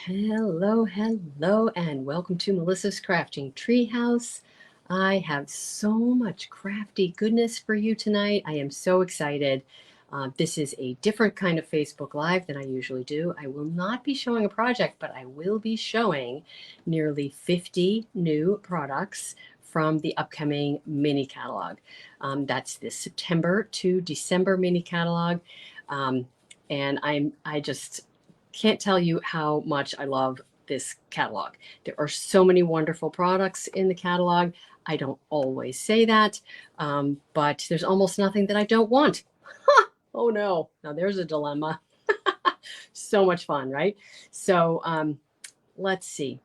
Hello, hello, and welcome to Melissa's Crafting Treehouse. I have so much crafty goodness for you tonight. I am so excited. This is a different kind of Facebook Live than I usually do. I will not be showing a project, but I will be showing nearly 50 new products from the upcoming mini catalog. That's the September to December mini catalog. And I just can't tell you how much I love this catalog. There are so many wonderful products in the catalog. I don't always say that, but there's almost nothing that I don't want. Oh no, now there's a dilemma. So much fun, right? So let's see.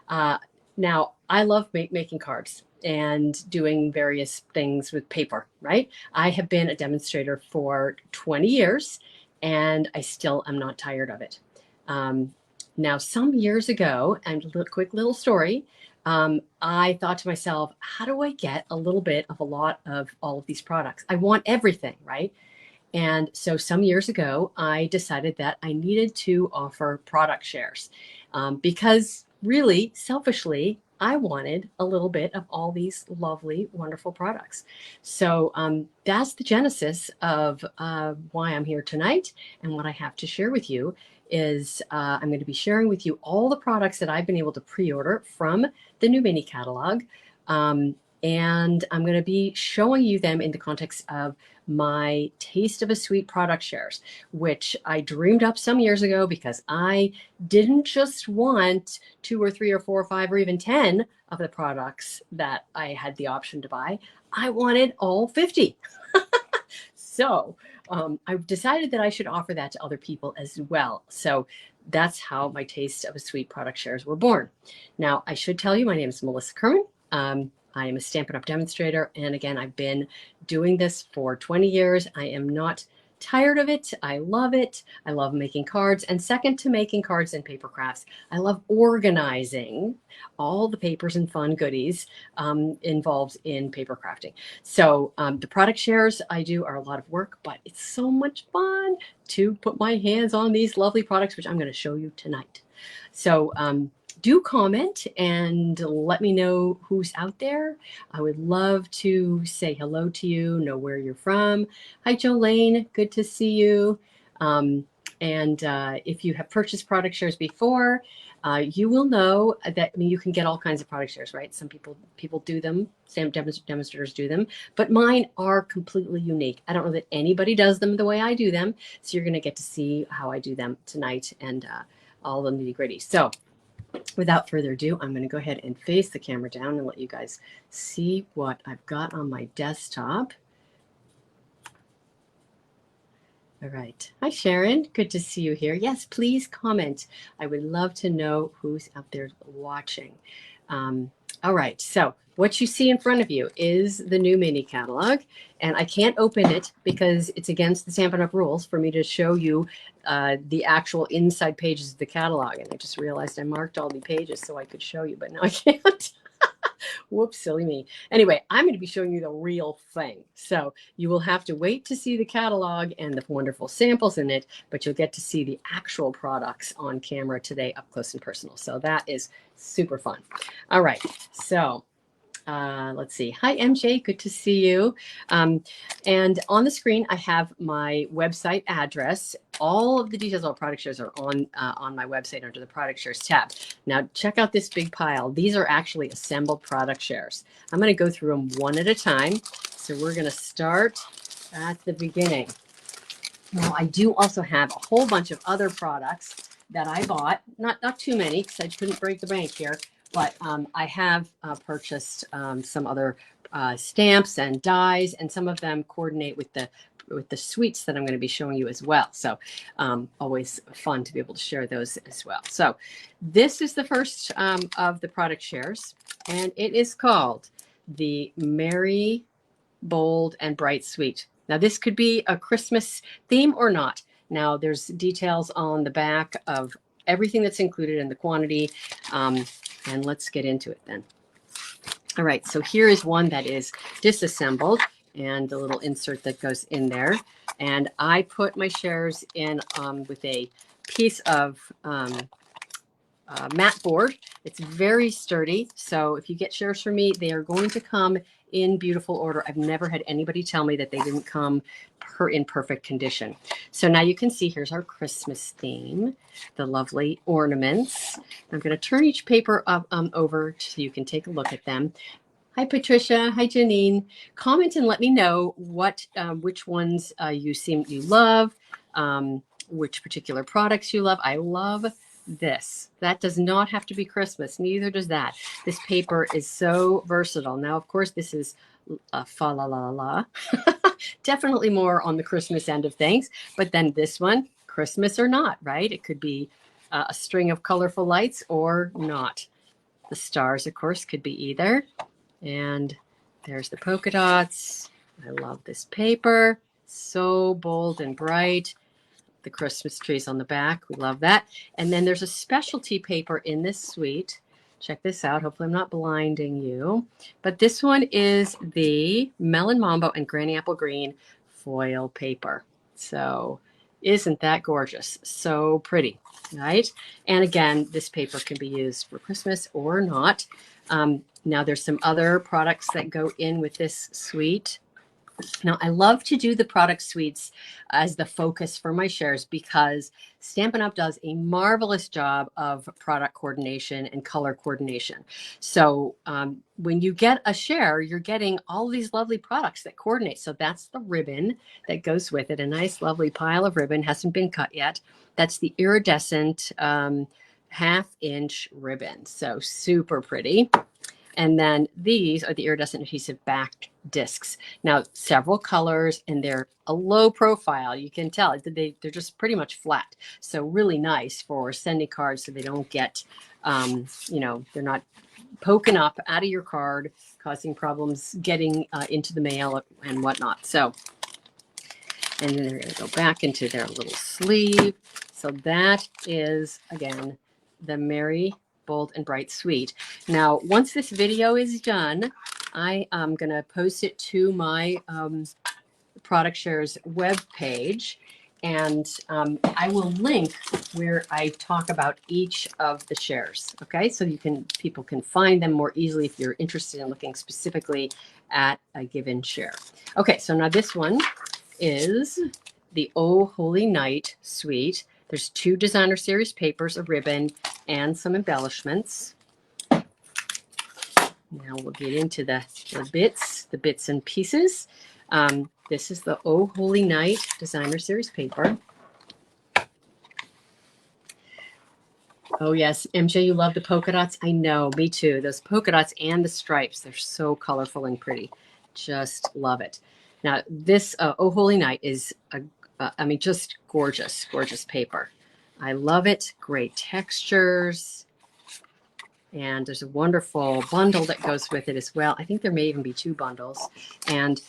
Uh, Now, I love making cards and doing various things with paper, right? I have been a demonstrator for 20 years and I still am not tired of it. Um, Now, some years ago, and a quick little story, I thought to myself, how do I get a little bit of a lot of all of these products? I want everything, right? And so some years ago, I decided that I needed to offer product shares because really, selfishly, I wanted a little bit of all these lovely, wonderful products. So that's the genesis of why I'm here tonight. And what I have to share with you is I'm going to be sharing with you all the products that I've been able to pre-order from the new mini catalog. And I'm going to be showing you them in the context of my Taste of a Sweet product shares, which I dreamed up some years ago because I didn't just want 2 or 3 or 4 or 5 or even 10 of the products that I had the option to buy. I wanted all 50. So I decided that I should offer that to other people as well. So that's how my Taste of a Sweet product shares were born. Now, I should tell you, my name is Melissa Kerman. I am a Stampin' Up! Demonstrator. And again, I've been doing this for 20 years. I am not tired of it. I love it. I love making cards. And second to making cards and paper crafts, I love organizing all the papers and fun goodies involved in paper crafting. So the product shares I do are a lot of work, but it's so much fun to put my hands on these lovely products, which I'm going to show you tonight. So do comment and let me know who's out there. I would love to say hello to you, know where you're from. Hi, Jolene. Good to see you. And if you have purchased product shares before, you will know that you can get all kinds of product shares, right? Some people do them, some demonstrators do them, but mine are completely unique. I don't know that anybody does them the way I do them. So you're going to get to see how I do them tonight and all the nitty gritty. So without further ado, I'm going to go ahead and face the camera down and let you guys see what I've got on my desktop. All right. Hi, Sharon. Good to see you here. Yes, please comment. I would love to know who's out there watching. All right. So what you see in front of you is the new mini catalog. And I can't open it because it's against the Stampin' Up! Rules for me to show you the actual inside pages of the catalog. And I just realized I marked all the pages so I could show you, but now I can't. Whoops, silly me. Anyway, I'm going to be showing you the real thing. So you will have to wait to see the catalog and the wonderful samples in it, but you'll get to see the actual products on camera today up close and personal. So that is super fun. All right. So let's see. Hi, MJ. Good to see you. And on the screen, I have my website address. All of the details of product shares are on my website under the product shares tab. Now, check out this big pile. These are actually assembled product shares. I'm going to go through them one at a time. So we're going to start at the beginning. Now, I do also have a whole bunch of other products that I bought. Not too many because I couldn't break the bank here. But I have purchased some other stamps and dies, and some of them coordinate with the sweets that I'm going to be showing you as well. So always fun to be able to share those as well. So this is the first of the product shares, and it is called the Merry, Bold, and Bright Sweet. Now this could be a Christmas theme or not. Now there's details on the back of everything that's included in the quantity. And let's get into it then. All right, so here is one that is disassembled and the little insert that goes in there. And I put my shares in with a piece of mat board. It's very sturdy. So if you get shares from me, they are going to come in beautiful order. I've never had anybody tell me that they didn't come in perfect condition. So now you can see here's our Christmas theme, the lovely ornaments. I'm going to turn each paper up, over so you can take a look at them. Hi, Patricia. Hi, Janine. Comment and let me know what which ones you love, which particular products you love. I love this. That does not have to be Christmas. Neither does that. This paper is so versatile. Now, of course, this is fa la la la. Definitely more on the Christmas end of things. But then this one, Christmas or not, right? It could be a string of colorful lights or not. The stars, of course, could be either. And there's the polka dots. I love this paper. So bold and bright. The Christmas trees on the back. We love that. And then there's a specialty paper in this suite. Check this out. Hopefully I'm not blinding you. But this one is the Melon Mambo and Granny Apple Green foil paper. So isn't that gorgeous? So pretty, right? And again, this paper can be used for Christmas or not. Now there's some other products that go in with this suite. Now, I love to do the product suites as the focus for my shares because Stampin' Up! Does a marvelous job of product coordination and color coordination. So when you get a share, you're getting all these lovely products that coordinate. So that's the ribbon that goes with it. A nice, lovely pile of ribbon. Hasn't been cut yet. That's the iridescent half-inch ribbon. So super pretty. And then these are the iridescent adhesive back discs. Now, several colors, and they're a low profile. You can tell they're just pretty much flat. So really nice for sending cards so they don't get, they're not poking up out of your card, causing problems getting into the mail and whatnot. So, and then they're going to go back into their little sleeve. So that is, again, the Merry Bold and Bright Suite. Now, once this video is done, I am going to post it to my Product Shares web page, and I will link where I talk about each of the shares. Okay, so people can find them more easily if you're interested in looking specifically at a given share. Okay, so now this one is the Oh Holy Night Suite. There's 2 designer series papers, a ribbon, and some embellishments. Now we'll get into the bits and pieces. This is the Oh Holy Night designer series paper. Oh yes, MJ, you love the polka dots? I know, me too. Those polka dots and the stripes, they're so colorful and pretty. Just love it. Now this Oh Holy Night is just gorgeous, gorgeous paper. I love it. Great textures. And there's a wonderful bundle that goes with it as well. I think there may even be 2 bundles. And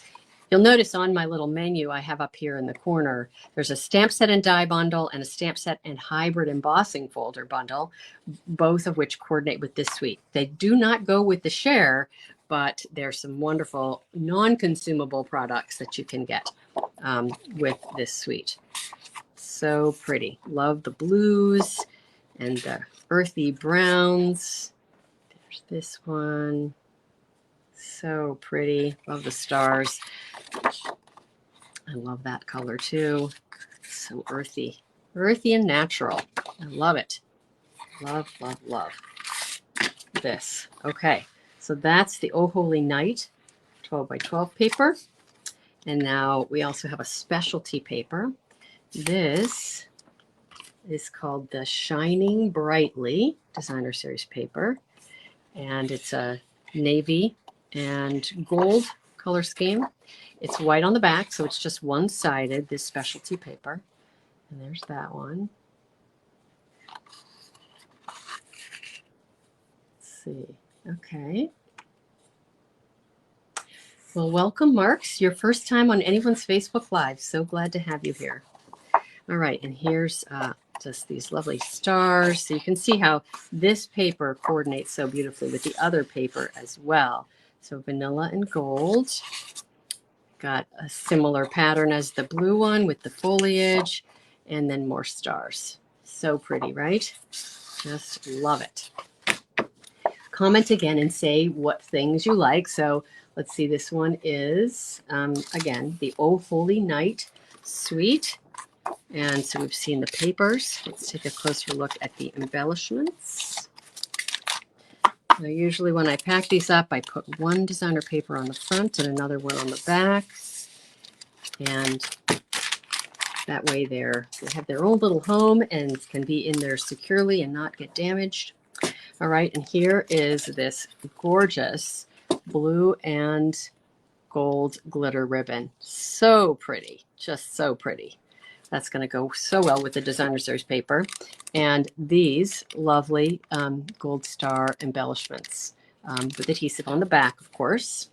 you'll notice on my little menu I have up here in the corner, there's a stamp set and die bundle and a stamp set and hybrid embossing folder bundle, both of which coordinate with this suite. They do not go with the share, but there's some wonderful non-consumable products that you can get with this suite. So pretty. Love the blues and the earthy browns. There's this one. So pretty. Love the stars. I love that color too. So earthy. Earthy and natural. I love it. Love, love, love this. Okay. So that's the Oh Holy Night 12 by 12 paper. And now we also have a specialty paper. This is called the Shining Brightly designer series paper. And it's a navy and gold color scheme. It's white on the back, so it's just one-sided, this specialty paper. And there's that one. Let's see. Okay. Well, welcome, Marks. Your first time on anyone's Facebook Live. So glad to have you here. All right, and here's just these lovely stars. So you can see how this paper coordinates so beautifully with the other paper as well. So vanilla and gold. Got a similar pattern as the blue one with the foliage, and then more stars. So pretty, right? Just love it. Comment again and say what things you like. So let's see, this one is, again, the Oh Holy Night Suite. And so we've seen the papers. Let's take a closer look at the embellishments. Now, usually when I pack these up, I put one designer paper on the front and another one on the back. And that way they have their own little home and can be in there securely and not get damaged. All right, and here is this gorgeous blue and gold glitter ribbon. So pretty, just so pretty. That's going to go so well with the designer series paper. And these lovely gold star embellishments with adhesive on the back, of course.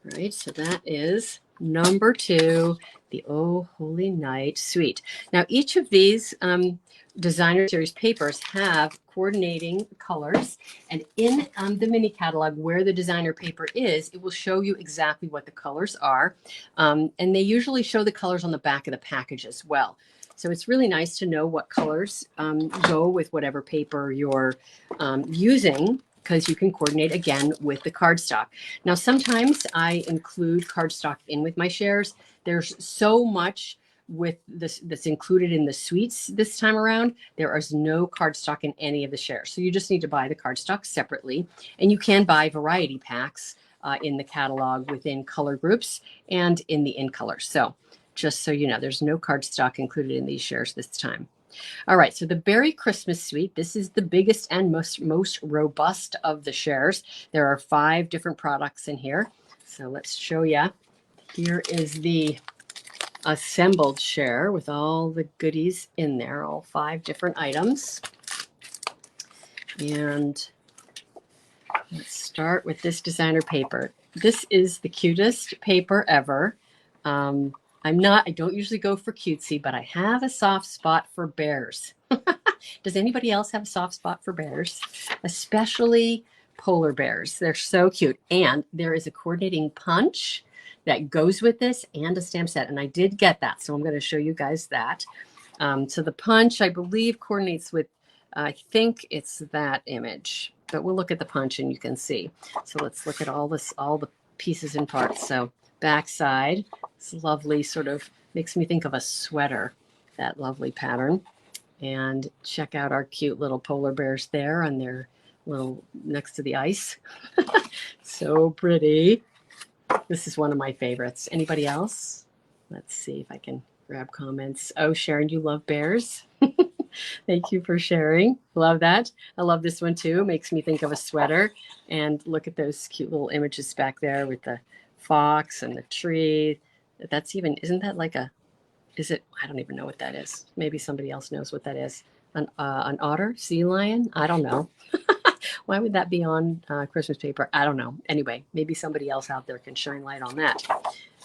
All right, so that is number 2, the Oh Holy Night Suite. Now, each of these designer series papers have coordinating colors, and in the mini catalog where the designer paper is, it will show you exactly what the colors are, and they usually show the colors on the back of the package as well. So it's really nice to know what colors go with whatever paper you're using, because you can coordinate again with the cardstock. Now, sometimes I include cardstock in with my shares. There's so much with this that's included in the suites this time around. There is no cardstock in any of the shares. So you just need to buy the cardstock separately. And you can buy variety packs in the catalog within color groups and in the in color. So just so you know, there's no cardstock included in these shares this time. All right, so the Berry Christmas Suite, this is the biggest and most robust of the shares. There are 5 different products in here. So let's show you. Here is the assembled share with all the goodies in there, all 5 different items. And let's start with this designer paper. This is the cutest paper ever. I don't usually go for cutesy, but I have a soft spot for bears. Does anybody else have a soft spot for bears? Especially polar bears. They're so cute. And there is a coordinating punch that goes with this and a stamp set. And I did get that. So I'm going to show you guys that. So the punch, I believe, coordinates with, I think it's that image. But we'll look at the punch and you can see. So let's look at all the pieces and parts. So backside, it's lovely, sort of makes me think of a sweater, that lovely pattern. And check out our cute little polar bears there on their little next to the ice. So pretty. This is one of my favorites. Anybody else? Let's see if I can grab comments. Oh, Sharon, you love bears. Thank you for sharing. Love that. I love this one too. Makes me think of a sweater. And look at those cute little images back there with the fox and the tree. That's even, isn't that like a, is it, I don't even know what that is. Maybe somebody else knows what that is. An otter, sea lion? I don't know. Why would that be on Christmas paper? I don't know. Anyway, maybe somebody else out there can shine light on that.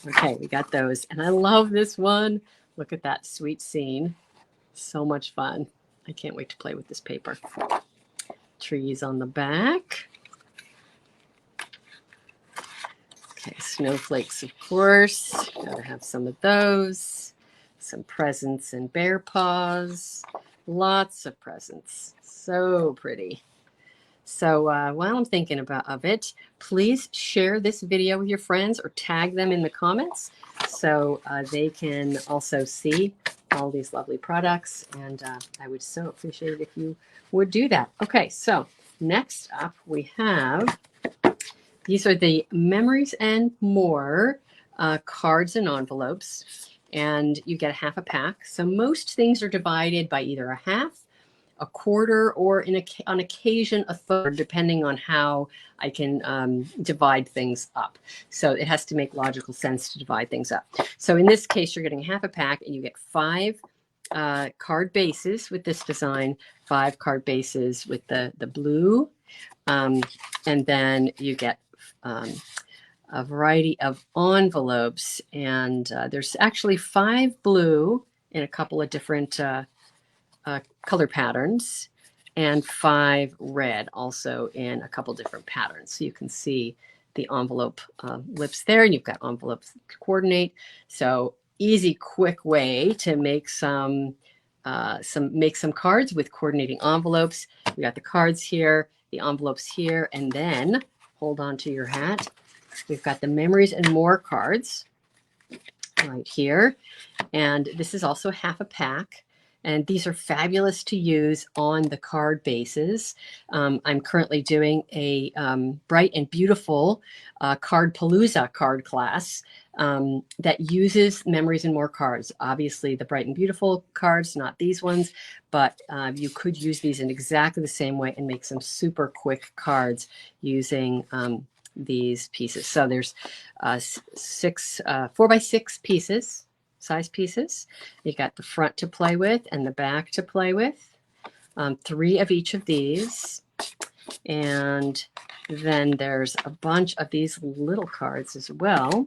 Okay, we got those. And I love this one. Look at that sweet scene. So much fun. I can't wait to play with this paper. Trees on the back. Okay, snowflakes, of course. Gotta have some of those. Some presents and bear paws. Lots of presents. So pretty. So while I'm thinking of it, please share this video with your friends or tag them in the comments so they can also see all these lovely products. And I would so appreciate it if you would do that. Okay, so next up we have, these are the Memories and More cards and envelopes. And you get half a pack. So most things are divided by either a half, a quarter, or on occasion a third, depending on how I can divide things up. So it has to make logical sense to divide things up. So in this case, you're getting half a pack and you get 5 card bases with this design, 5 card bases with the blue. And then you get a variety of envelopes. And there's actually 5 blue in a couple of different color patterns, and 5 red also in a couple different patterns. So you can see the envelope lips there, and you've got envelopes to coordinate. So easy, quick way to make some make some cards with coordinating envelopes. We got the cards here, the envelopes here, and then hold on to your hat. We've got the memories and more cards right here. And this is also half a pack. And these are fabulous to use on the card bases. I'm currently doing a Bright and Beautiful Card Palooza card class that uses memories and more cards. Obviously, the Bright and Beautiful cards, not these ones, but you could use these in exactly the same way and make some super quick cards using these pieces. So there's 4x6 pieces. Size pieces. You got the front to play with and the back to play with. 3 of each of these. And then there's a bunch of these little cards as well.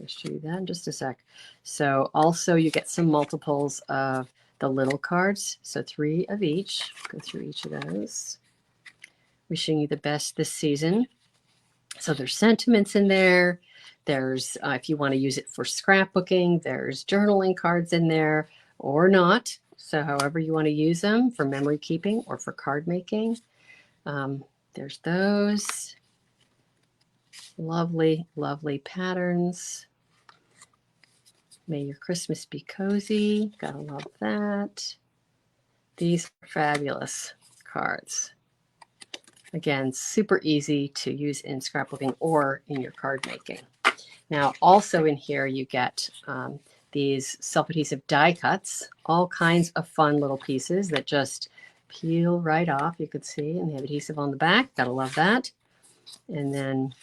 I'll show you that in just a sec. So also you get some multiples of the little cards. So 3 of each. Go through each of those. Wishing you the best this season. So there's sentiments in there. There's, if you want to use it for scrapbooking, there's journaling cards in there or not. So however you want to use them for memory keeping or for card making. There's those lovely, lovely patterns. May your Christmas be cozy. Gotta love that. These are fabulous cards. Again, super easy to use in scrapbooking or in your card making. Now, also in here, you get these self-adhesive die cuts, all kinds of fun little pieces that just peel right off. You could see, and they have adhesive on the back. Gotta love that. And then,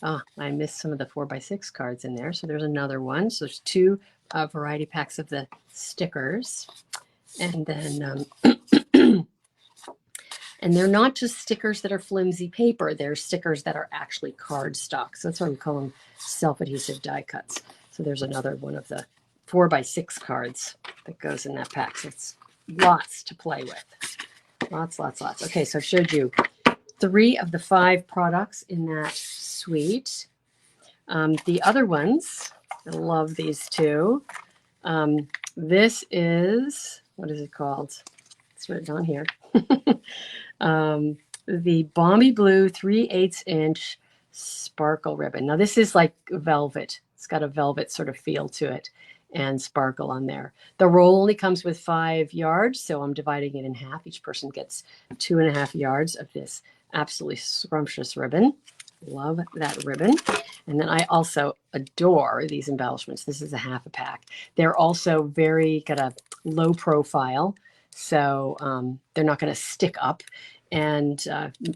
I missed some of the 4x6 cards in there. So there's another one. So there's 2 variety packs of the stickers. And then, and they're not just stickers that are flimsy paper. They're stickers that are actually cardstock. So that's why we call them self-adhesive die cuts. So there's another one of the 4x6 cards that goes in that pack. So it's lots to play with. Lots. Okay, so I've showed you 3 of the 5 products in that suite. The other ones, I love these 2. This is, what is it called? It's written on here. The Balmy Blue 3/8 inch sparkle ribbon. Now this is like velvet. It's got a velvet sort of feel to it and sparkle on there. The roll only comes with 5 yards, so I'm dividing it in half. Each person gets 2.5 yards of this absolutely scrumptious ribbon. Love that ribbon. And then I also adore these embellishments. This is a half a pack. They're also got a low profile. So they're not going to stick up and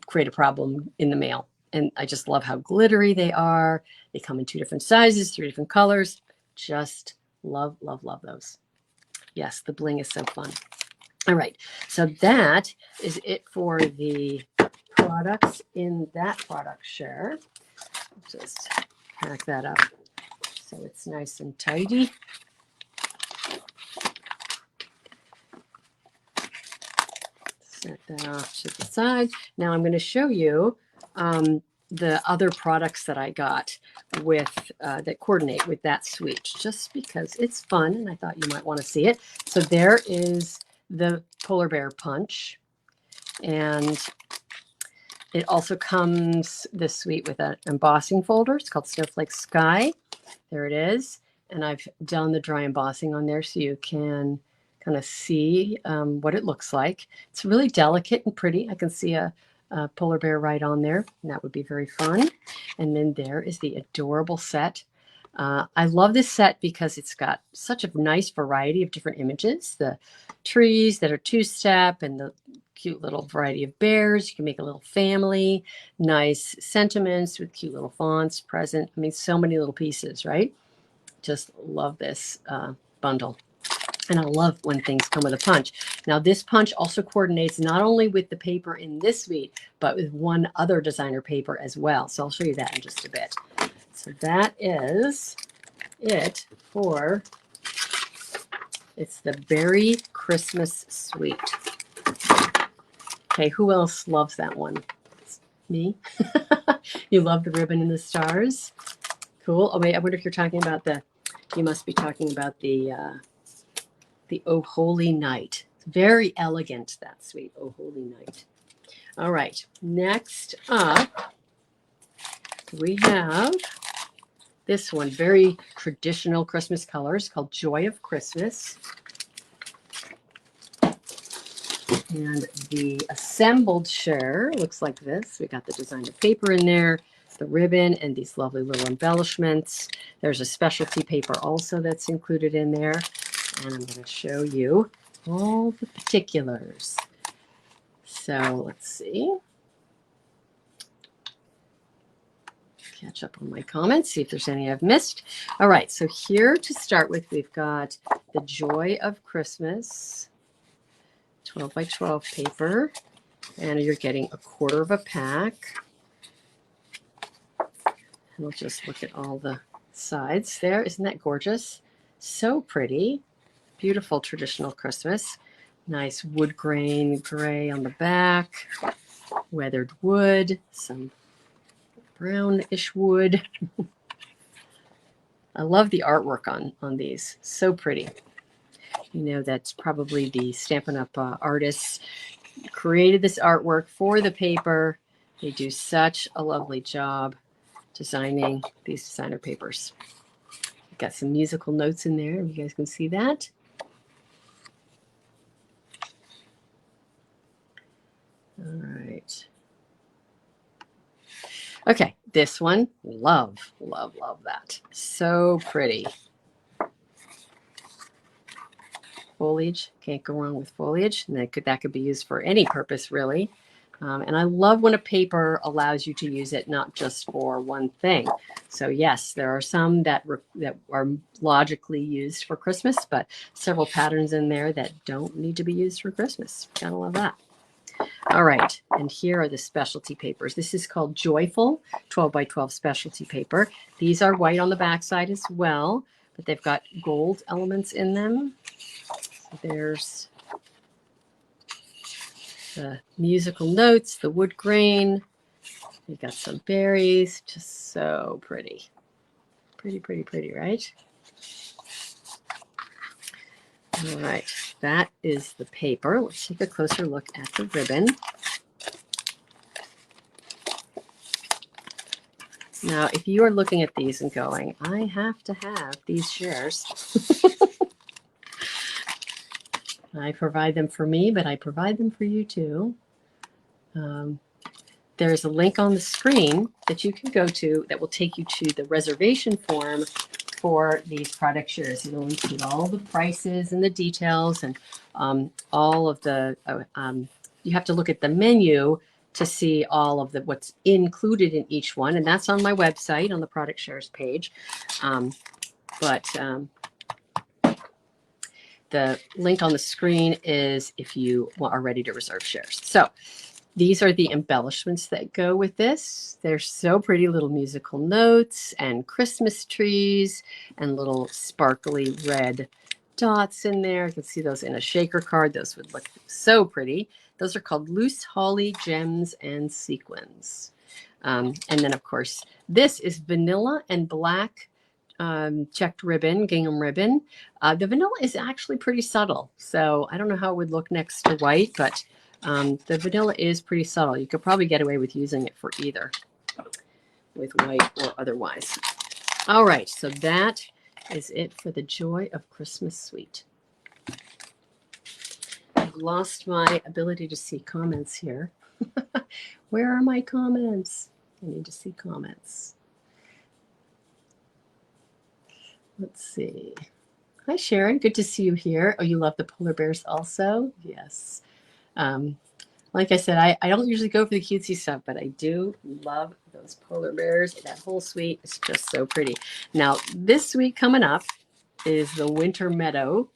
create a problem in the mail. And I just love how glittery they are. They come in 2 different sizes, 3 different colors. Just love those. Yes, the bling is so fun. All right, so that is it for the products in that product share. Just pack that up so it's nice and tidy. Set that off to the side. Now I'm going to show you the other products that I got with that coordinate with that suite, just because it's fun and I thought you might want to see it. So there is the polar bear punch, and it also comes, this suite, with an embossing folder. It's called Snowflakes Sky. There it is. And I've done the dry embossing on there so you can kind of see what it looks like. It's really delicate and pretty. I can see a polar bear right on there, and that would be very fun. And then there is the adorable set. I love this set because it's got such a nice variety of different images. The trees that are 2-step and the cute little variety of bears. You can make a little family, nice sentiments with cute little fonts present. I mean, so many little pieces, right? Just love this bundle. And I love when things come with a punch. Now, this punch also coordinates not only with the paper in this suite, but with one other designer paper as well. So I'll show you that in just a bit. So that is it for, it's the Berry Christmas Suite. Okay, who else loves that one? It's me. You love the ribbon and the stars? Cool. Oh, wait, I wonder if you're talking about you must be talking about the the Oh Holy Night. It's very elegant, that suite, Oh Holy Night. All right, next up, we have this one, very traditional Christmas colors called Joy of Christmas. And the assembled share looks like this. We got the designer paper in there, the ribbon, and these lovely little embellishments. There's a specialty paper also that's included in there. And I'm going to show you all the particulars. So let's see. Catch up on my comments, see if there's any I've missed. All right, so here to start with, we've got the Joy of Christmas 12 by 12 paper, and you're getting a quarter of a pack. And we'll just look at all the sides there. Isn't that gorgeous? So pretty. Beautiful traditional Christmas. Nice wood grain gray on the back, weathered wood, some brownish wood. I love the artwork on these. So pretty. You know, that's probably the Stampin' Up artists created this artwork for the paper. They do such a lovely job designing these designer papers. Got some musical notes in there. You guys can see that. All right. Okay, this one, love, love, love that. So pretty. Foliage, can't go wrong with foliage. And that could be used for any purpose, really. And I love when a paper allows you to use it not just for one thing. So yes, there are some that are logically used for Christmas, but several patterns in there that don't need to be used for Christmas. Gotta love that. All right, and here are the specialty papers. This is called Joyful 12 by 12 specialty paper. These are white on the backside as well, but they've got gold elements in them. There's the musical notes, the wood grain. You got some berries, just so pretty. Pretty, pretty, pretty, right? All right, that is the paper. Let's take a closer look at the ribbon. Now, if you are looking at these and going, I have to have these shares. I provide them for me, but I provide them for you too. There's a link on the screen that you can go to that will take you to the reservation form for these product shares. It'll include all the prices and the details and all of the, you have to look at the menu to see all of what's included in each one. And that's on my website on the product shares page. The link on the screen is if you are ready to reserve shares. So these are the embellishments that go with this. They're so pretty, little musical notes and Christmas trees and little sparkly red dots in there. You can see those in a shaker card. Those would look so pretty. Those are called loose holly gems and sequins. And then, of course, this is vanilla and black checked ribbon, gingham ribbon. The vanilla is actually pretty subtle. So I don't know how it would look next to white, but the vanilla is pretty subtle. You could probably get away with using it for either, with white or otherwise. All right, so that is it for the Joy of Christmas suite. I've lost my ability to see comments here. Where are my comments? I need to see comments. Let's see. Hi, Sharon. Good to see you here. Oh, you love the polar bears also? Yes. Like I said, I don't usually go for the cutesy stuff, but I do love those polar bears. That whole suite is just so pretty. Now, this suite coming up is the Winter Meadow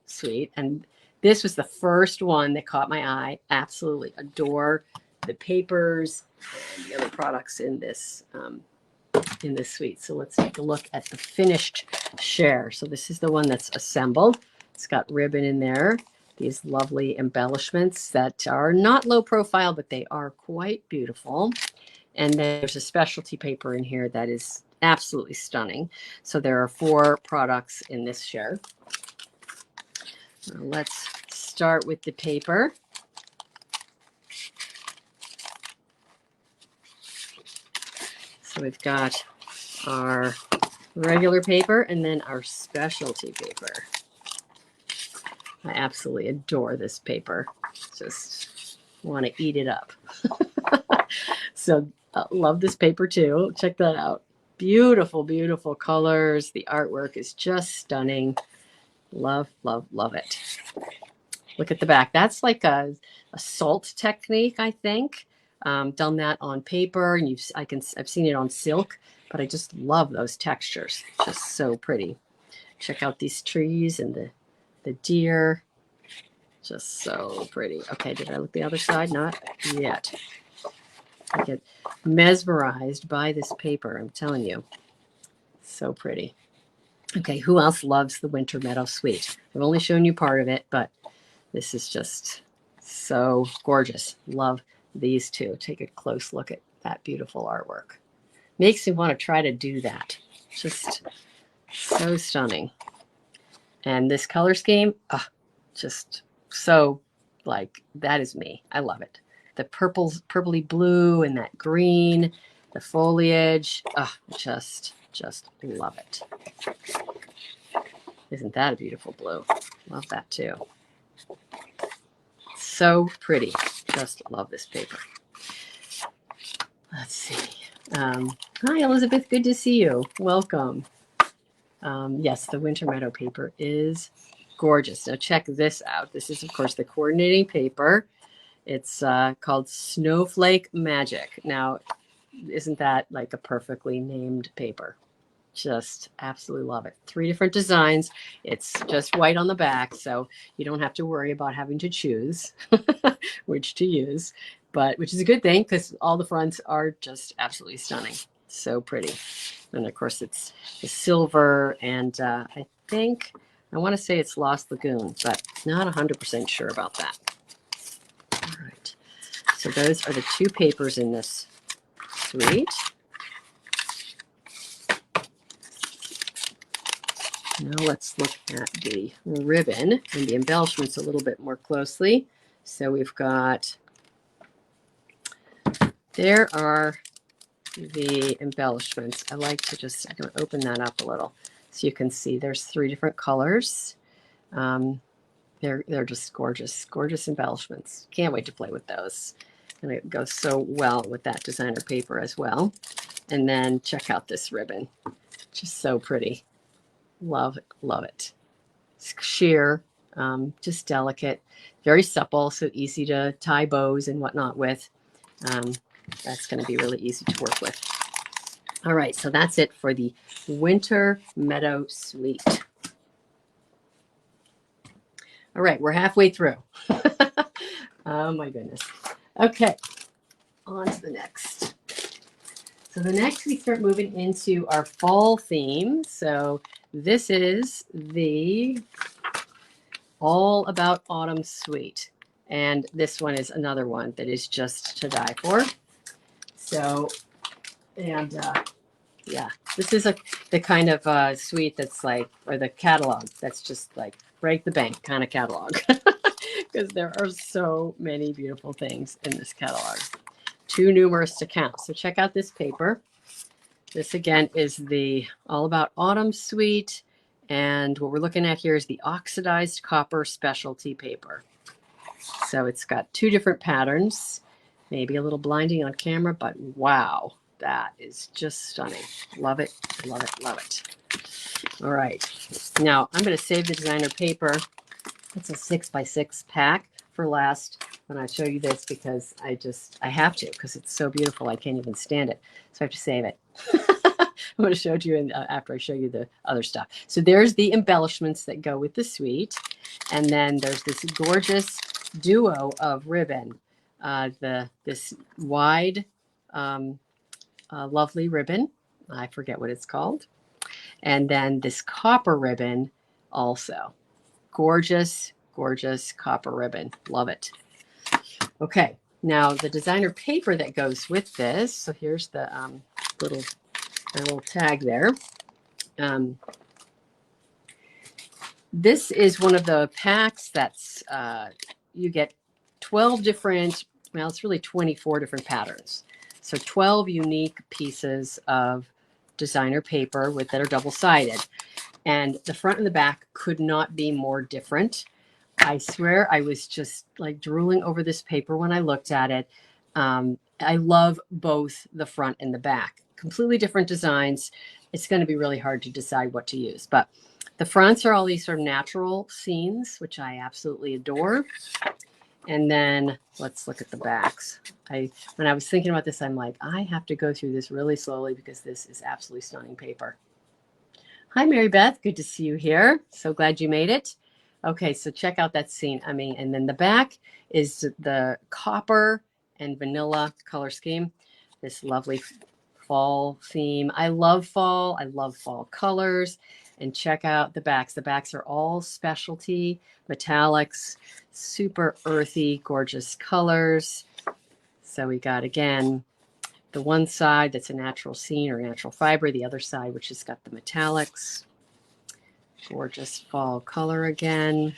suite. And this was the first one that caught my eye. Absolutely adore the papers and the other products in this suite. So let's take a look at the finished share. So this is the one that's assembled. It's got ribbon in there. These lovely embellishments that are not low profile, but they are quite beautiful. And then there's a specialty paper in here that is absolutely stunning. So there are 4 products in this share. Let's start with the paper. So we've got our regular paper and then our specialty paper. I absolutely adore this paper. Just want to eat it up. So love this paper too. Check that out. Beautiful, beautiful colors. The artwork is just stunning. Love, love, love it. Look at the back. That's like a salt technique, I think. Done that on paper, and I've seen it on silk, but I just love those textures. Just so pretty. Check out these trees and the deer. Just so pretty. Okay, did I look the other side? Not yet. I get mesmerized by this paper, I'm telling you. So pretty. Okay, who else loves the Winter Meadow Suite? I've only shown you part of it, but this is just so gorgeous. Love these two. Take a close look at that beautiful artwork. Makes me want to try to do that. Just so stunning. And this color scheme, just so like, that is me. I love it. The purpley blue and that green, the foliage, just love it. Isn't that a beautiful blue? Love that too. So pretty. Just love this paper. Let's see. Hi, Elizabeth. Good to see you. Welcome. Yes, the Winter Meadow paper is gorgeous. Now check this out. This is, of course, the coordinating paper. It's called Snowflake Magic. Now, isn't that like a perfectly named paper? Just absolutely love it. 3 different designs. It's just white on the back, so you don't have to worry about having to choose which to use, but which is a good thing because all the fronts are just absolutely stunning. So pretty. And of course, it's the silver, and I want to say it's Lost Lagoon, but not 100% sure about that. All right. So those are the 2 papers in this suite. Now let's look at the ribbon and the embellishments a little bit more closely. So we've got, there are the embellishments. I'm going to open that up a little so you can see there's 3 different colors. They're just gorgeous, gorgeous embellishments. Can't wait to play with those. And it goes so well with that designer paper as well. And then check out this ribbon. Just so pretty. Love, love it. It's sheer, just delicate, very supple, so easy to tie bows and whatnot with. That's going to be really easy to work with. All right, so that's it for the Winter Meadow Suite. All right, we're halfway through. Oh my goodness. Okay, on to the next. So the next we start moving into our fall theme. So this is the All About Autumn Suite. And this one is another one that is just to die for. So, and yeah, this is the kind of suite that's like, or the catalog that's just like break the bank kind of catalog. Because there are so many beautiful things in this catalog. Too numerous to count. So check out this paper. This again is the All About Autumn Suite. And what we're looking at here is the oxidized copper specialty paper. So it's got 2 different patterns, maybe a little blinding on camera, but wow, that is just stunning. Love it, love it, love it. All right, now I'm going to save the designer paper. It's a 6x6 pack for last when I show you this because I have to because it's so beautiful. I can't even stand it. So I have to save it. I'm going to show it to you after I show you the other stuff. So there's the embellishments that go with the suite. And then there's this gorgeous duo of ribbon. This wide, lovely ribbon. I forget what it's called. And then this copper ribbon also. Gorgeous, gorgeous copper ribbon. Love it. Okay, now the designer paper that goes with this. So here's the little tag there. This is one of the packs that's, you get 12 different, well, it's really 24 different patterns. So 12 unique pieces of designer paper with that are double-sided. And the front and the back could not be more different. I swear I was just like drooling over this paper when I looked at it. I love both the front and the back. Completely different designs. It's going to be really hard to decide what to use. But the fronts are all these sort of natural scenes, which I absolutely adore. And then let's look at the backs. When I was thinking about this, I'm like, I have to go through this really slowly because this is absolutely stunning paper. Hi, Mary Beth. Good to see you here. So glad you made it. Okay, so check out that scene. I mean, and then the back is the copper and vanilla color scheme. This lovely fall theme. I love fall. I love fall colors. And check out the backs. The backs are all specialty metallics, super earthy, gorgeous colors. So we got, again, the one side that's a natural scene or natural fiber, the other side, which has got the metallics. Gorgeous fall color again.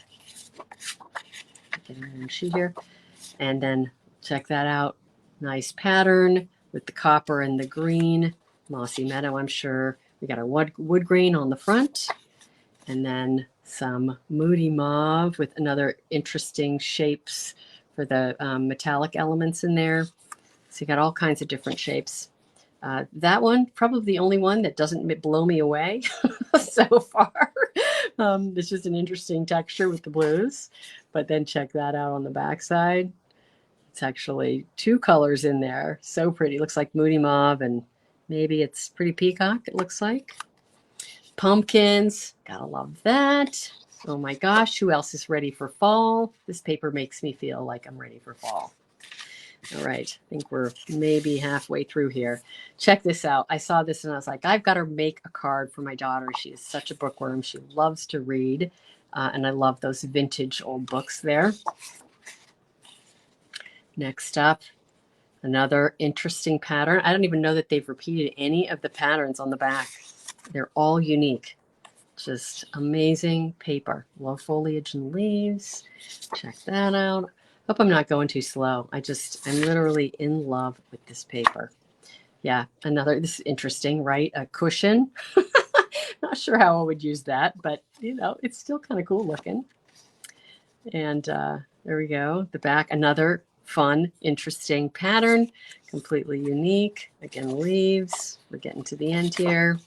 Get a sheet here. And then check that out. Nice pattern with the copper and the green. Mossy Meadow, I'm sure. We got our wood grain on the front. And then some moody mauve with another interesting shapes for the metallic elements in there. So you got all kinds of different shapes. That one, probably the only one that doesn't blow me away so far. It's just an interesting texture with the blues. But then check that out on the backside. It's actually two colors in there. So pretty. Looks like moody mauve and maybe it's pretty peacock, it looks like. Pumpkins. Gotta love that. Oh my gosh, who else is ready for fall? This paper makes me feel like I'm ready for fall. All right, I think we're maybe halfway through here. Check this out. I saw this and I was like, I've got to make a card for my daughter. She is such a bookworm. She loves to read. And I love those vintage old books there. Next up, another interesting pattern. I don't even know that they've repeated any of the patterns on the back. They're all unique. Just amazing paper. Low foliage and leaves. Check that out. Hope I'm not going too slow. I'm literally in love with this paper. Yeah, this is interesting, right? A cushion. Not sure how I would use that, but it's still kind of cool looking. And there we go. The back, another fun, interesting pattern, completely unique. Again, leaves. We're getting to the end here.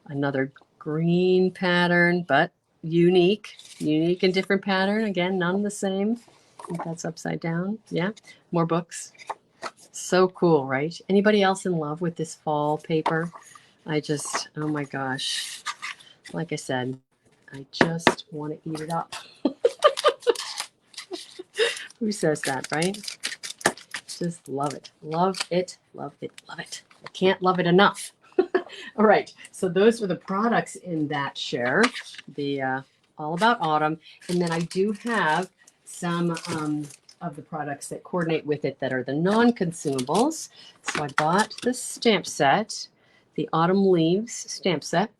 Another green pattern, but unique and different pattern. Again, none the same. I think that's upside down. Yeah, more books. So cool, right? Anybody else in love with this fall paper? Oh my gosh. Like I said, I just want to eat it up. Who says that, right? Just love it. Love it, love it, love it. I can't love it enough. All right, so those were the products in that share, the All About Autumn. And then I do have some of the products that coordinate with it that are the non-consumables. So I bought the stamp set, the Autumn Leaves stamp set,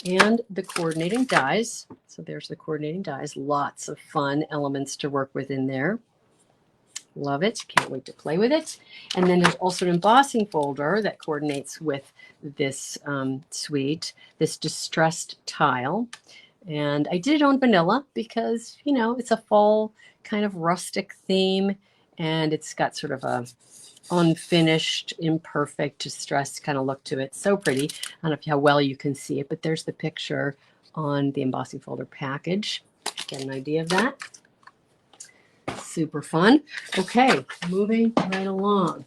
and the coordinating dies. So there's the coordinating dies. Lots of fun elements to work with in there. Love it. Can't wait to play with it. And then there's also an embossing folder that coordinates with this suite, this distressed tile. And I did it on vanilla because, it's a fall kind of rustic theme. And it's got sort of a unfinished, imperfect, distressed kind of look to it. So pretty. I don't know how well you can see it, but there's the picture on the embossing folder package. Get an idea of that. Super fun. Okay, moving right along.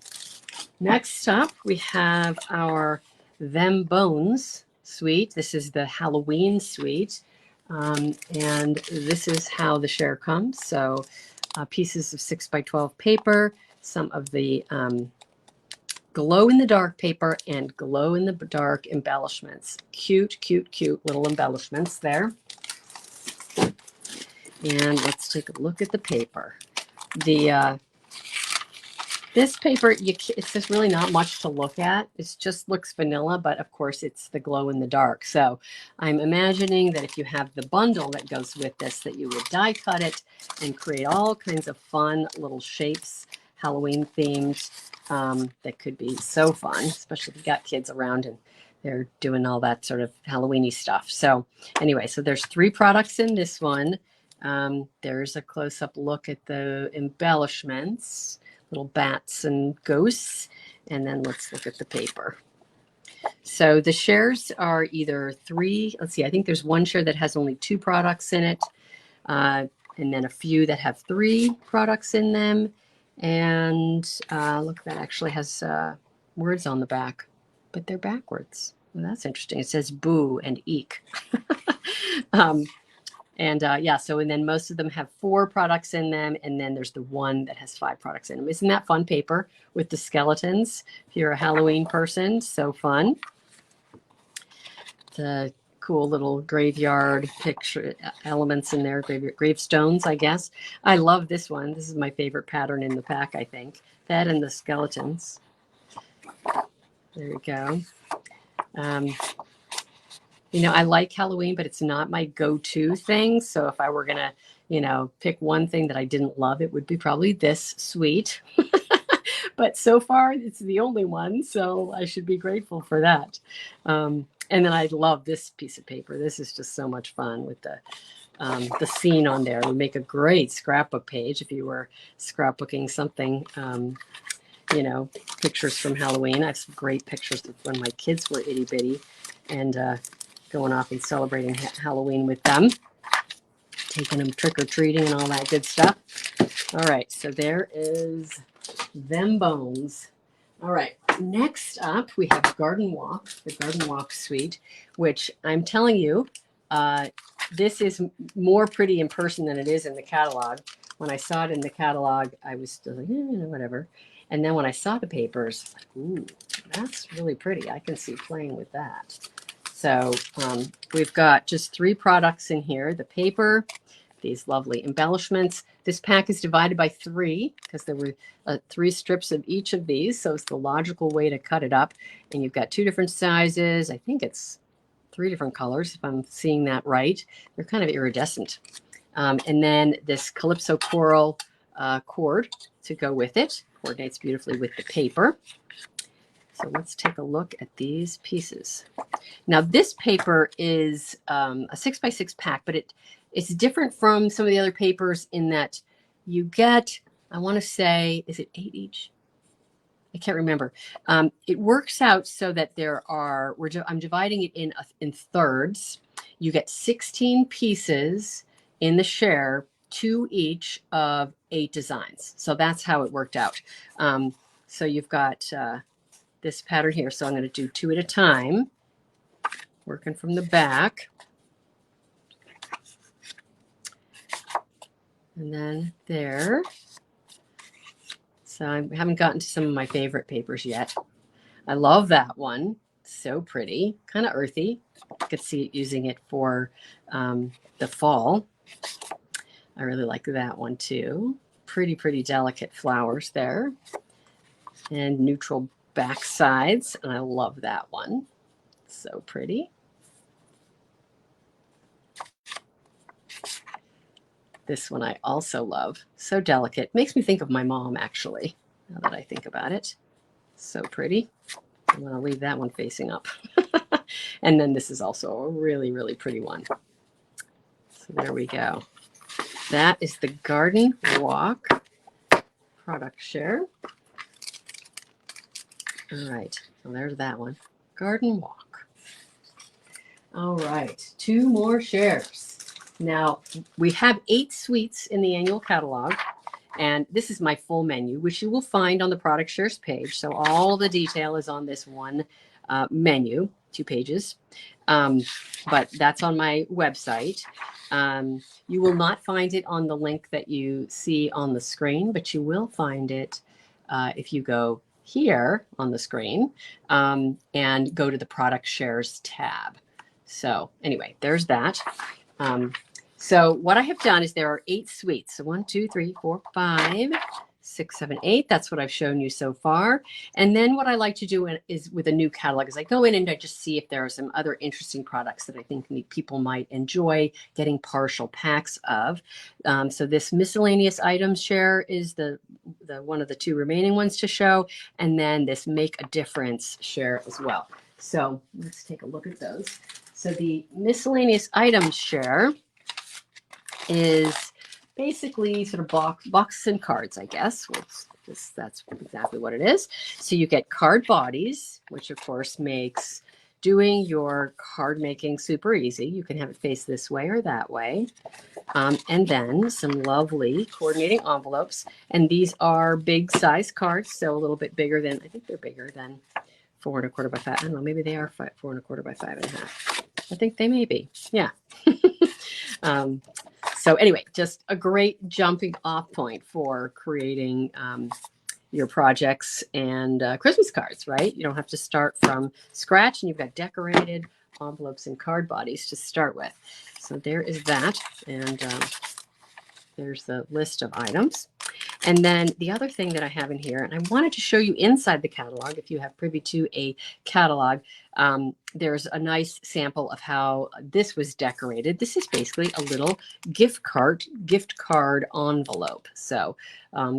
Next up, we have our Them Bones suite. This is the Halloween suite. And this is how the share comes. So pieces of 6x12 paper, some of the glow-in-the-dark paper, and glow-in-the-dark embellishments. Cute, cute, cute little embellishments there. And let's take a look at the paper. The This paper, it's just really not much to look at. It just looks vanilla, but of course it's the glow in the dark. So I'm imagining that if you have the bundle that goes with this, that you would die cut it and create all kinds of fun little shapes, Halloween themed, that could be so fun, especially if you've got kids around and they're doing all that sort of Halloween-y stuff. So anyway, so there's 3 products in this one. There's a close-up look at the embellishments, little bats and ghosts. And then let's look at the paper. So the shares are either 3, let's see, I think there's one share that has only 2 products in it, and then a few that have 3 products in them. And look, that actually has words on the back, but they're backwards. Well, that's interesting. It says boo and eek. Yeah, so and then most of them have 4 products in them, and then there's the one that has 5 products in them. Isn't that fun paper with the skeletons? If you're a Halloween person, so fun. The cool little graveyard picture elements in there, gravestones, I guess. I love this one. This is my favorite pattern in the pack, I think. That and the skeletons. There you go. You know, I like Halloween, but it's not my go-to thing. So if I were going to, you know, pick one thing that I didn't love, it would be probably this suite. But so far, it's the only one. So I should be grateful for that. And then I love this piece of paper. This is just so much fun with the scene on there. It would make a great scrapbook page if you were scrapbooking something, you know, pictures from Halloween. I have some great pictures of when my kids were itty bitty and going off and celebrating Halloween with them, taking them trick-or-treating and all that good stuff. All right, so there is them bones. All right, next up we have Garden Walk, the Garden Walk suite, which I'm telling you, this is more pretty in person than it is in the catalog. When I saw it in the catalog, I was still like, whatever. And then when I saw the papers, ooh, that's really pretty. I can see playing with that. So we've got just 3 products in here. The paper, these lovely embellishments. This pack is divided by 3 because there were 3 strips of each of these. So it's the logical way to cut it up. And you've got 2 different sizes. I think it's 3 different colors, if I'm seeing that right. They're kind of iridescent. And then this Calypso Coral cord to go with it. Coordinates beautifully with the paper. So let's take a look at these pieces. Now this paper is a 6x6 pack, but it's different from some of the other papers in that you get, I want to say, is it 8 each? I can't remember. It works out so that I'm dividing it in thirds. You get 16 pieces in the share, 2 each of 8 designs. So that's how it worked out. So you've got this pattern here. So I'm going to do 2 at a time, working from the back. And then there. So I haven't gotten to some of my favorite papers yet. I love that one. So pretty, kind of earthy. I could see using it for the fall. I really like that one too. Pretty, pretty delicate flowers there. And neutral back sides. And I love that one. So pretty. This one I also love. So delicate. Makes me think of my mom, actually, now that I think about it. So pretty. I'm going to leave that one facing up. And then this is also a really, really pretty one. So there we go. That is the Garden Walk product share. All right. So there's that one. Garden Walk. All right. 2 more shares. Now, we have 8 suites in the annual catalog. And this is my full menu, which you will find on the product shares page. So all the detail is on this one menu, 2 pages. But that's on my website. You will not find it on the link that you see on the screen, but you will find it if you go here on the screen and go to the product shares tab. So anyway, there's that. So what I have done is there are 8 suites. So 1, 2, 3, 4, 5, 6, 7, 8. That's what I've shown you so far. And then what I like to do is with a new catalog is I go in and I just see if there are some other interesting products that I think people might enjoy getting partial packs of. So this miscellaneous items share is the one of the 2 remaining ones to show. And then this make a difference share as well. So let's take a look at those. So the miscellaneous items share is basically sort of boxes and cards, I guess. That's exactly what it is. So you get card bodies, which of course makes doing your card making super easy. You can have it face this way or that way. And then some lovely coordinating envelopes. And these are big size cards, so a little bit bigger than, I think they're bigger than 4¼ by 5. I don't know, maybe they are 4¼ by 5½. I think they may be. Yeah. So anyway, just a great jumping off point for creating your projects and Christmas cards, right? You don't have to start from scratch, and you've got decorated envelopes and card bodies to start with. So there is that, and there's the list of items. And then the other thing that I have in here, and I wanted to show you inside the catalog, if you have privy to a catalog, there's a nice sample of how this was decorated. This is basically a little gift card envelope. So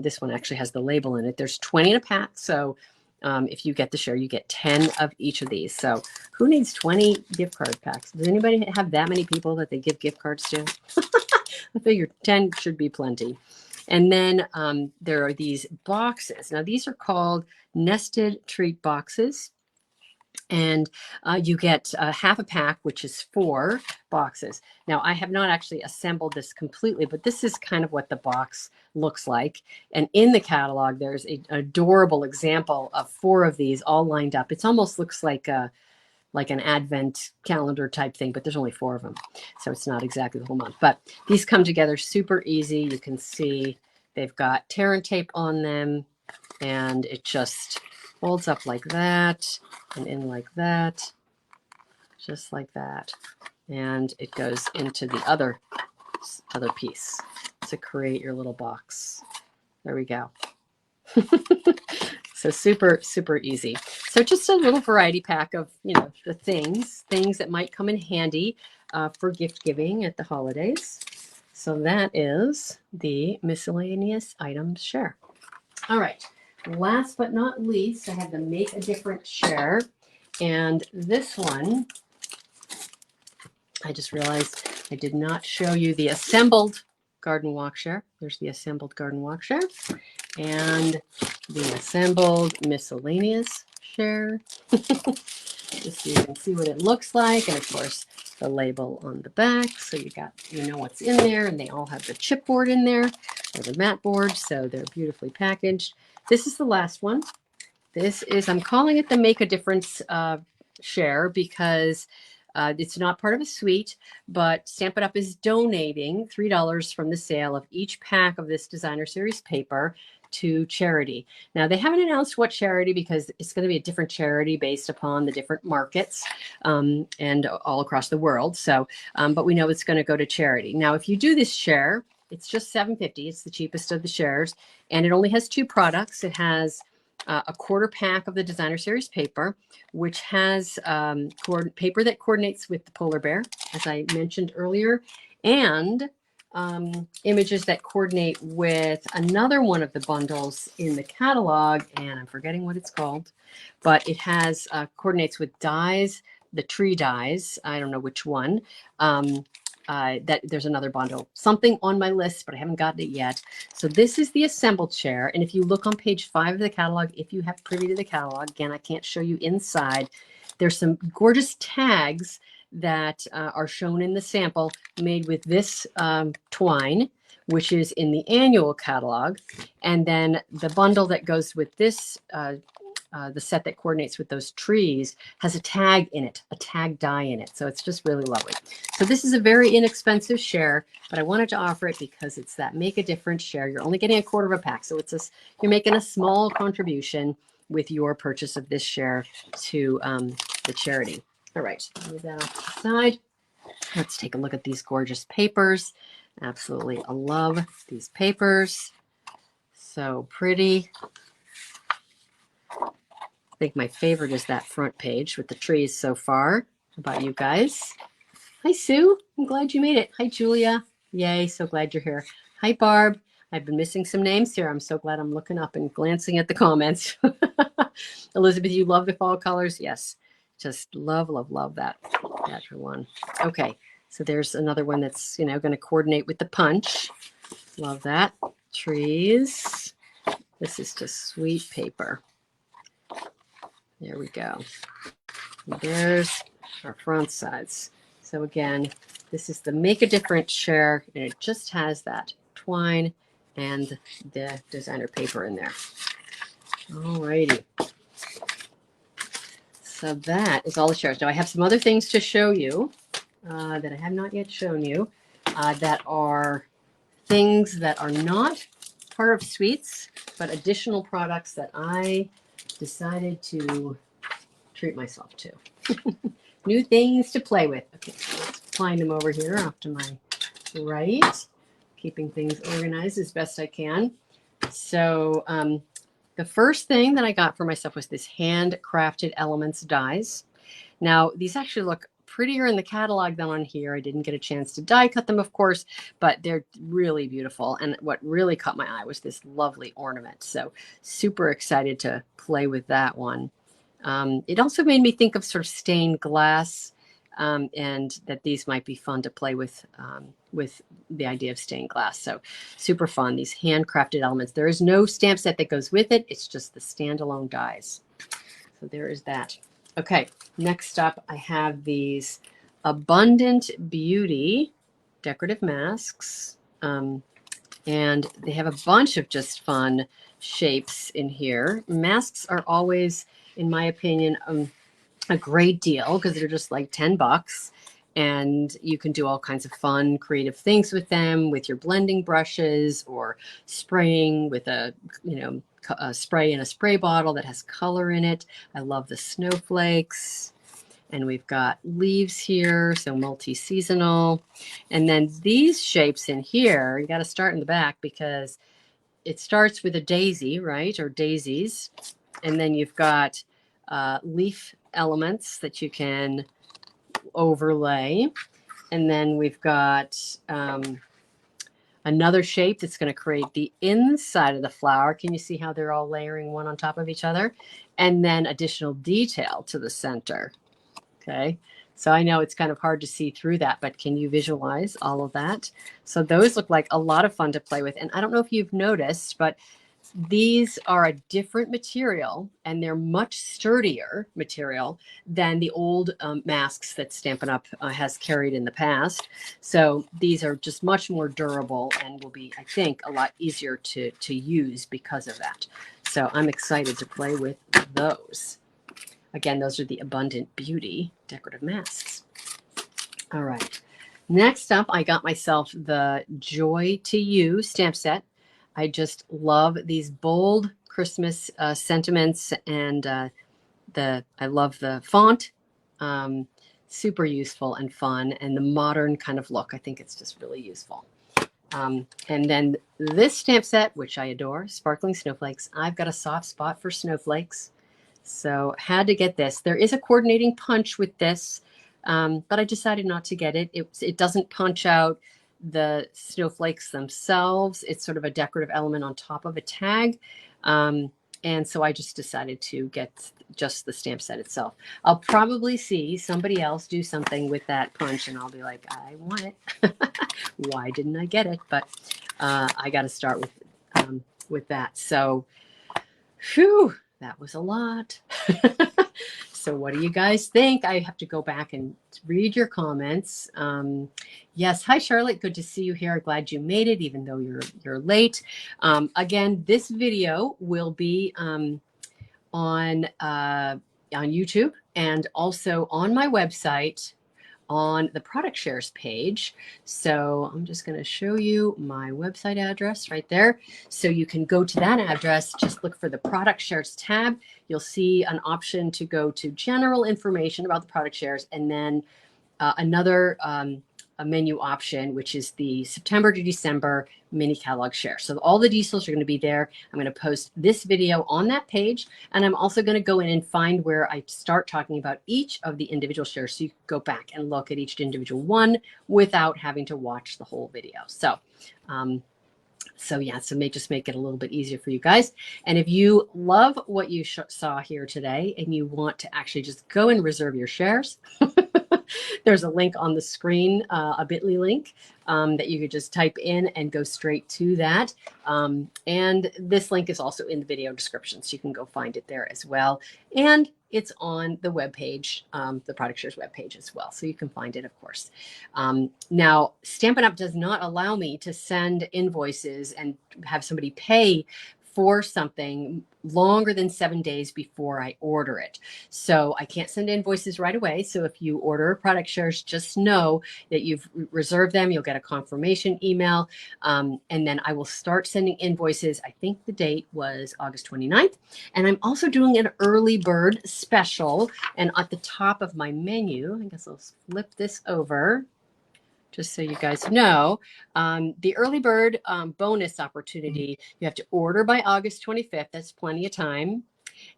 this one actually has the label in it. There's 20 in a pack. So if you get the share, you get 10 of each of these. So who needs 20 gift card packs? Does anybody have that many people that they give gift cards to? I figure 10 should be plenty. And then there are these boxes. Now, these are called nested treat boxes. And you get half a pack, which is 4 boxes. Now, I have not actually assembled this completely, but this is kind of what the box looks like. And in the catalog, there's an adorable example of 4 of these all lined up. It almost looks like an advent calendar type thing, but there's only 4 of them. So it's not exactly the whole month, but these come together super easy. You can see they've got tear and tape on them, and it just folds up like that and in like that, just like that. And it goes into the other piece to create your little box. There we go. So super, super easy. So just a little variety pack of, the things that might come in handy for gift giving at the holidays. So that is the miscellaneous items share. All right. Last but not least, I have the Make a Difference share. And this one, I just realized I did not show you the assembled garden walk share. There's the assembled garden walk share. And the assembled miscellaneous share. Just so you can see what it looks like. And of course, the label on the back. So you know what's in there. And they all have the chipboard in there, or the mat board. So they're beautifully packaged. This is the last one. I'm calling it the Make a Difference share because it's not part of a suite, but Stampin' Up is donating $3 from the sale of each pack of this designer series paper to charity. Now, they haven't announced what charity because it's going to be a different charity based upon the different markets and all across the world. So, but we know it's going to go to charity. Now, if you do this share, it's just $7.50. It's the cheapest of the shares, and it only has 2 products. It has a quarter pack of the designer series paper, which has paper that coordinates with the polar bear, as I mentioned earlier, and images that coordinate with another one of the bundles in the catalog, and I'm forgetting what it's called, but it has coordinates with dies, the tree dies. I don't know which one. That there's another bundle, something on my list, but I haven't gotten it yet. So this is the assembled share. And if you look on page 5 of the catalog, if you have privy to the catalog, again, I can't show you inside. There's some gorgeous tags that are shown in the sample made with this twine, which is in the annual catalog. And then the bundle that goes with this the set that coordinates with those trees has a tag in it, a tag die in it. So it's just really lovely. So this is a very inexpensive share, but I wanted to offer it because it's that Make a Difference share. You're only getting a quarter of a pack. So you're making a small contribution with your purchase of this share to the charity. All right, move that off to the side. Let's take a look at these gorgeous papers. Absolutely, I love these papers. So pretty. I think my favorite is that front page with the trees so far. How about you guys? Hi, Sue. I'm glad you made it. Hi, Julia. Yay, so glad you're here. Hi, Barb. I've been missing some names here. I'm so glad I'm looking up and glancing at the comments. Elizabeth, you love the fall colors? Yes. Just love, love, love that one. Okay, so there's another one that's, going to coordinate with the punch. Love that. Trees. This is just sweet paper. There we go. And there's our front sides. So again, this is the Make a Difference share, and it just has that twine and the designer paper in there. Alrighty. So that is all the shares. Now I have some other things to show you that I have not yet shown you that are things that are not part of Sweets, but additional products that I decided to treat myself to. New things to play with. Okay, so let's find them over here off to my right, keeping things organized as best I can. So the first thing that I got for myself was this handcrafted elements dies. Now, these actually look prettier in the catalog than on here. I didn't get a chance to die cut them, of course, but they're really beautiful. And what really caught my eye was this lovely ornament. So super excited to play with that one. It also made me think of sort of stained glass, and that these might be fun to play with the idea of stained glass. So super fun, these handcrafted elements. There is no stamp set that goes with it. It's just the standalone dies. So there is that. Okay, next up I have these Abundant Beauty decorative masks. And they have a bunch of just fun shapes in here. Masks are always, in my opinion, a great deal because they're just like $10, and you can do all kinds of fun, creative things with them with your blending brushes or spraying with a spray in a spray bottle that has color in it. I love the snowflakes. And we've got leaves here, so multi-seasonal. And then these shapes in here, you got to start in the back because it starts with a daisy, right? Or daisies. And then you've got leaf elements that you can overlay. And then we've got another shape that's going to create the inside of the flower. Can you see how they're all layering one on top of each other? And then additional detail to the center. Okay, so I know it's kind of hard to see through that, but can you visualize all of that? So those look like a lot of fun to play with. And I don't know if you've noticed, but these are a different material, and they're much sturdier material than the old masks that Stampin' Up! Has carried in the past. So these are just much more durable and will be, I think, a lot easier to use because of that. So I'm excited to play with those. Again, those are the Abundant Beauty decorative masks. All right. Next up, I got myself the Joy to You stamp set. I just love these bold Christmas sentiments, and I love the font. Super useful and fun, and the modern kind of look. I think it's just really useful. And then this stamp set, which I adore, Sparkling Snowflakes. I've got a soft spot for snowflakes, so had to get this. There is a coordinating punch with this, but I decided not to get it. It doesn't punch out the snowflakes themselves. It's sort of a decorative element on top of a tag. And so I just decided to get just the stamp set itself. I'll probably see somebody else do something with that punch, and I'll be like, I want it. Why didn't I get it? But I got to start with that. So, whew, that was a lot. So what do you guys think? I have to go back and read your comments. Yes, hi Charlotte, good to see you here. Glad you made it, even though you're late. Again, this video will be on YouTube and also on my website on the product shares page. So I'm just going to show you my website address right there. So you can go to that address, just look for the product shares tab. You'll see an option to go to general information about the product shares, and then another a menu option, which is the September to December mini catalog share. So all the details are going to be there. I'm going to post this video on that page, and I'm also going to go in and find where I start talking about each of the individual shares, so you can go back and look at each individual one without having to watch the whole video. So yeah, so may just make it a little bit easier for you guys. And if you love what you saw here today and you want to actually just go and reserve your shares, there's a link on the screen, a bit.ly link that you could just type in and go straight to that. And this link is also in the video description, so you can go find it there as well. And it's on the webpage, the Product Shares webpage as well, so you can find it, of course. Now, Stampin' Up! Does not allow me to send invoices and have somebody pay for something longer than 7 days before I order it. So I can't send invoices right away. So if you order product shares, just know that you've reserved them. You'll get a confirmation email. And then I will start sending invoices. I think the date was August 29th. And I'm also doing an early bird special. And at the top of my menu, I guess I'll flip this over, just so you guys know, the early bird bonus opportunity, you have to order by August 25th. That's plenty of time.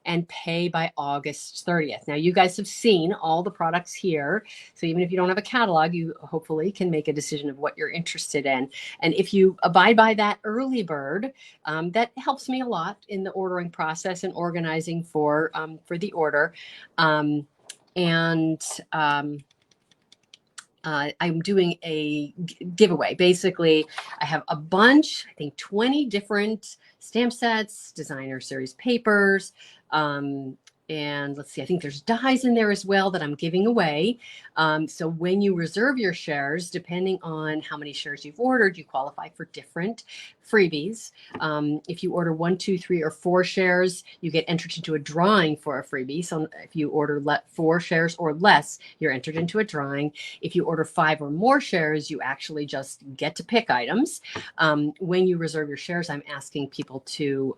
And pay by August 30th. Now, you guys have seen all the products here. So even if you don't have a catalog, you hopefully can make a decision of what you're interested in. And if you abide by that early bird, that helps me a lot in the ordering process and organizing for the order. I'm doing a giveaway. Basically, I have a bunch, I think 20 different stamp sets, designer series papers, and let's see, I think there's dies in there as well that I'm giving away. So when you reserve your shares, depending on how many shares you've ordered, you qualify for different freebies. If you order 1, 2, 3, or 4 shares, you get entered into a drawing for a freebie. So if you order 4 shares or less, you're entered into a drawing. If you order 5 or more shares, you actually just get to pick items. When you reserve your shares, I'm asking people to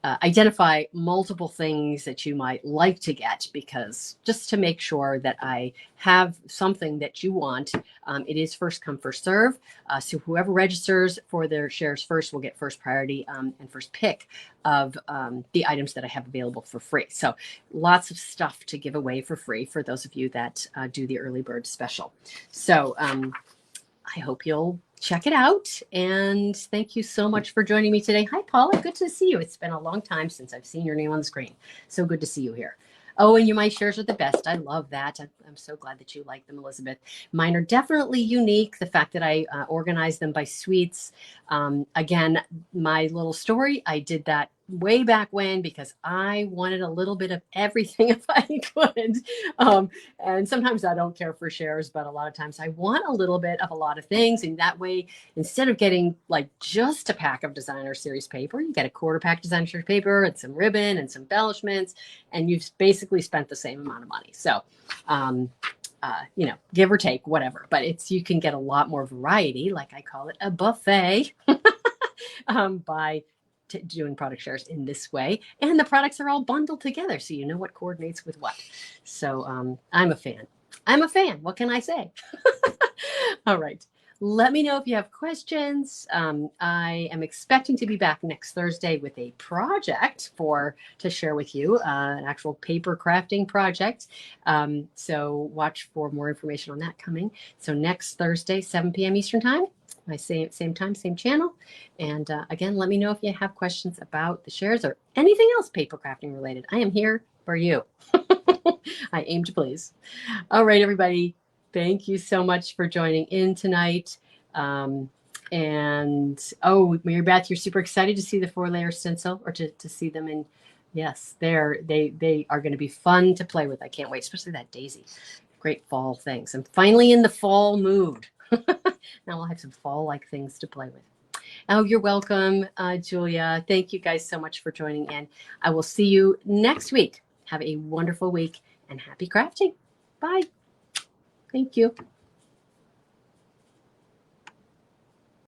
identify multiple things that you might like to get, because just to make sure that I have something that you want. It is first come, first serve. So whoever registers for their shares first will get first priority and first pick of the items that I have available for free. So lots of stuff to give away for free for those of you that do the early bird special. So I hope you'll check it out. And thank you so much for joining me today. Hi, Paula. Good to see you. It's been a long time since I've seen your name on the screen. So good to see you here. Oh, and my shares are the best. I love that. I'm so glad that you like them, Elizabeth. Mine are definitely unique. The fact that I organized them by suites. Again, my little story, I did that way back when because I wanted a little bit of everything if I could. And sometimes I don't care for shares, but a lot of times I want a little bit of a lot of things. And that way, instead of getting like just a pack of designer series paper, you get a quarter pack designer series paper and some ribbon and some embellishments, and you've basically spent the same amount of money. So, give or take, whatever. But you can get a lot more variety, like I call it a buffet, by doing product shares in this way. And the products are all bundled together, so you know what coordinates with what. So I'm a fan. What can I say? All right. Let me know if you have questions. I am expecting to be back next Thursday with a project to share with you, an actual paper crafting project. So watch for more information on that coming. So next Thursday, 7 p.m. Eastern Time. Same time, same channel. And again, let me know if you have questions about the shares or anything else paper crafting related. I am here for you. I aim to please. All right, everybody. Thank you so much for joining in tonight. Mary Beth, you're super excited to see the 4-layer stencil, or to see them in. Yes, they are going to be fun to play with. I can't wait, especially that daisy. Great fall things. I'm finally in the fall mood. Now I'll have some fall-like things to play with. Oh, you're welcome, Julia. Thank you guys so much for joining in. I will see you next week. Have a wonderful week and happy crafting. Bye. Thank you.